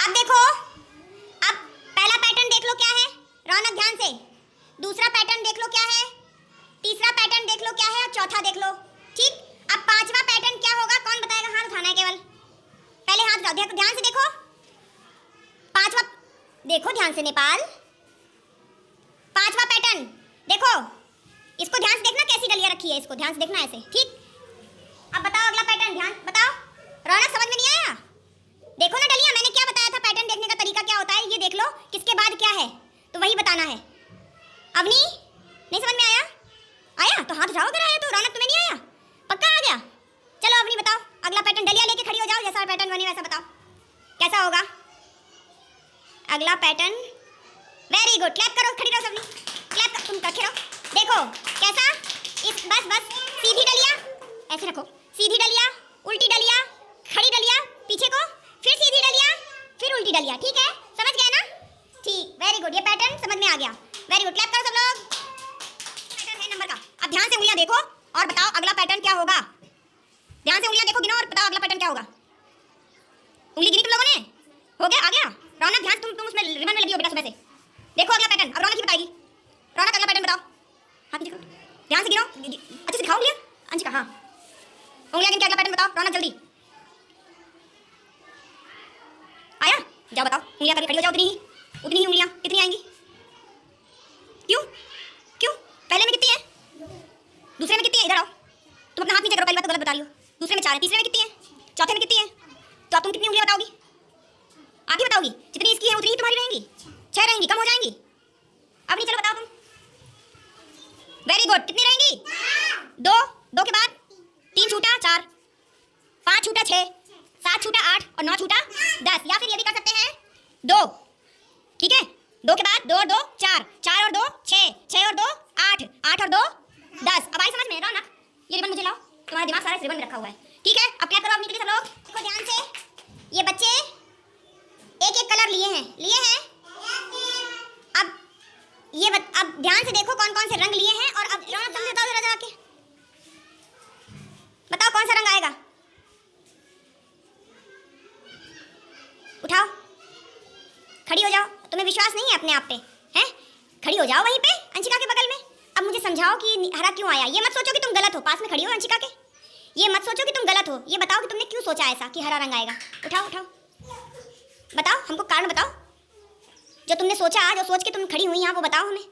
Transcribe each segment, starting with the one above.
अब देखो, अब पहला पैटर्न देख लो क्या है रौनक, ध्यान से। दूसरा पैटर्न देख लो क्या है, तीसरा पैटर्न देख लो क्या है, और चौथा देख लो। ठीक, अब पांचवा पैटर्न क्या होगा, कौन बताएगा? हाथ उठाना है केवल, पहले हाथ उठाओ, ध्यान से देखो। पांचवा देखो ध्यान से नेपाल, पांचवा पैटर्न देखो, इसको ध्यान से देखना, कैसी डलिया रखी है, इसको ध्यान से देखना ऐसे। ठीक, अब बताओ अगला पैटर्न, ध्यान बताओ। रौनक समझ में नहीं आया? देखो ना डलिया, मैंने क्या बताया था पैटर्न देखने का तरीका क्या होता है, ये देख लो किसके बाद क्या है, तो वही बताना है। अवनी नहीं समझ में आया? आया तो हाथ उठाओ, अगर आया तो। रौनक तुम्हें नहीं आया? पक्का आ गया? चलो अवनी बताओ अगला पैटर्न, डलिया लेके खड़ी हो जाओ, जैसा पैटर्न बने वैसा बताओ कैसा होगा अगला पैटर्न। वेरी गुड, क्लैप करो, खड़ी रहो सबनी, क्लैप कर, तुम रखे रहो। देखो कैसा, इस बस बस सीधी डलिया ऐसे रखो, सीधी डलिया, उल्टी डलिया, खड़ी डलिया, पीछे को, फिर सीधी डलिया, फिर उल्टी डलिया। ठीक है, समझ गए ना? ठीक, वेरी गुड, ये पैटर्न समझ में आ गया। वेरी गुड, क्लैप करो सब लोग। पैटर्न है नंबर का। अब ध्यान से उंगलियां देखो और बताओ अगला पैटर्न क्या होगा। ध्यान से उंगलियां देखो, गिनो और बताओ अगला पैटर्न क्या होगा। उंगली गिनी तुम लोगों ने? हो गया, आ गया? रौनक ध्यान, तुम उसमें रिबन में लगी हो बेटा सुबह से। देखो अगला पैटर्न, अब रौनक ही बताएगी। रौनक अगला पैटर्न बताओ, हाथ नीचे करो, ध्यान से गिनो, अच्छे से दिखाओ उंगलियां। अंशिका हाँ, उंगलियां गिन के अगला पैटर्न बताओ। रौनक जल्दी, आया? जाओ बताओ, उंगलियां करके खड़ी हो जाओ, उतनी ही उंगलियां कितनी आएंगी? क्यों क्यों? पहले में कितनी है, दूसरे में कितनी है? इधर आओ, तुम अपना हाथ नीचे करो, पहली बात तो गलत बता रही हो। दूसरे में 4 है, तीसरे में कितनी है, चौथे में कितनी है? तो अब तुम कितनी उंगलियां बताओगी? आप ही बताओगी, जितनी इसकी है उतनी ही तुम्हारी रहेंगी, 6 रहेंगी, कम हो जाएंगी। अब नहीं, चलो बताओ तुम। वेरी गुड, कितनी रहेंगी? 2, 2 के बाद 3 छूटा 4, 5 छूटा 6, 7 छूटा 8 और 9 छूटा 10। या फिर ये भी कर सकते हैं 2, ठीक है, 2 के बाद 2 और 2 4, 4 और 2 6, 6 और 2 8, 8 और 2 10। अब आई समझ में? रौनक ये रिबन मुझे लाओ, तुम्हारा दिमाग सारा इस रिबन में रखा हुआ है। ठीक है, अब क्या करो अपनी सब लोग, देखो ध्यान से, ये बच्चे एक एक कलर लिए हैं। अब ये अब ध्यान से देखो कौन कौन से रंग लिए हैं, और अब रौनक तुम बताओ जरा जाके, बताओ कौन सा रंग आएगा, उठाओ, खड़ी हो जाओ। तुम्हें विश्वास नहीं है अपने आप पे, हैं? खड़ी हो जाओ वहीं पे अंशिका के बगल में। अब मुझे समझाओ कि हरा क्यों आया। ये मत सोचो कि तुम गलत हो, पास में खड़ी हो अंशिका के, ये मत सोचो कि तुम गलत हो, ये बताओ कि तुमने क्यों सोचा ऐसा कि हरा रंग आएगा। उठाओ उठाओ, बताओ हमको कारण बताओ, जो तुमने सोचा, जो सोच के तुम खड़ी हुई यहाँ, वो बताओ हमें।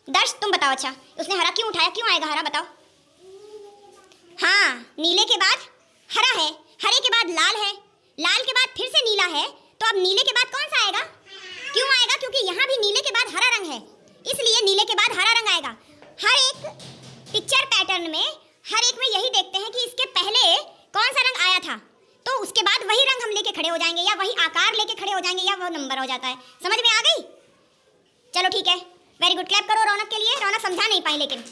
दर्श तुम बताओ, अच्छा उसने हरा क्यों उठाया, क्यों आएगा हरा, बताओ। हाँ, नीले के बाद हरा है, हरे के बाद लाल है, लाल के बाद फिर से नीला है, तो अब नीले के बाद कौन सा आएगा? क्यों आएगा? क्योंकि यहाँ भी नीले के बाद हरा रंग है, इसलिए नीले के बाद हरा रंग आएगा। हर एक पिक्चर पैटर्न में हर एक में यही देखते हैं कि इसके पहले कौन सा रंग आया था, तो उसके बाद वही रंग हम लेके खड़े हो जाएंगे, या वही आकार लेके खड़े हो जाएंगे, या वो नंबर हो जाता है। समझ में आ गई? चलो ठीक है, वेरी गुड, क्लैप करो रौनक के लिए। रौनक समझा नहीं पाई लेकिन